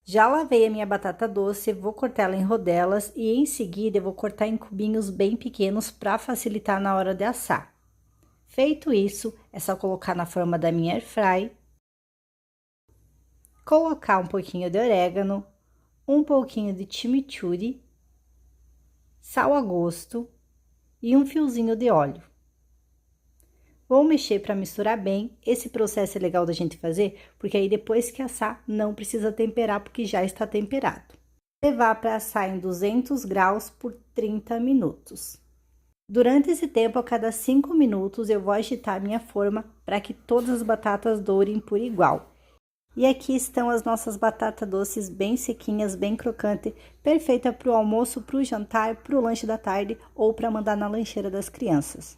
Já lavei a minha batata doce, vou cortar ela em rodelas e em seguida eu vou cortar em cubinhos bem pequenos para facilitar na hora de assar. Feito isso, é só colocar na forma da minha airfry, colocar um pouquinho de orégano, um pouquinho de chimichurri, sal a gosto e um fiozinho de óleo. Vou mexer para misturar bem. Esse processo é legal da gente fazer, porque aí depois que assar, não precisa temperar, porque já está temperado. Levar para assar em 200 graus por 30 minutos. Durante esse tempo, a cada 5 minutos, eu vou agitar a minha forma para que todas as batatas dourem por igual. E aqui estão as nossas batatas doces bem sequinhas, bem crocante, perfeita para o almoço, para o jantar, para o lanche da tarde ou para mandar na lancheira das crianças.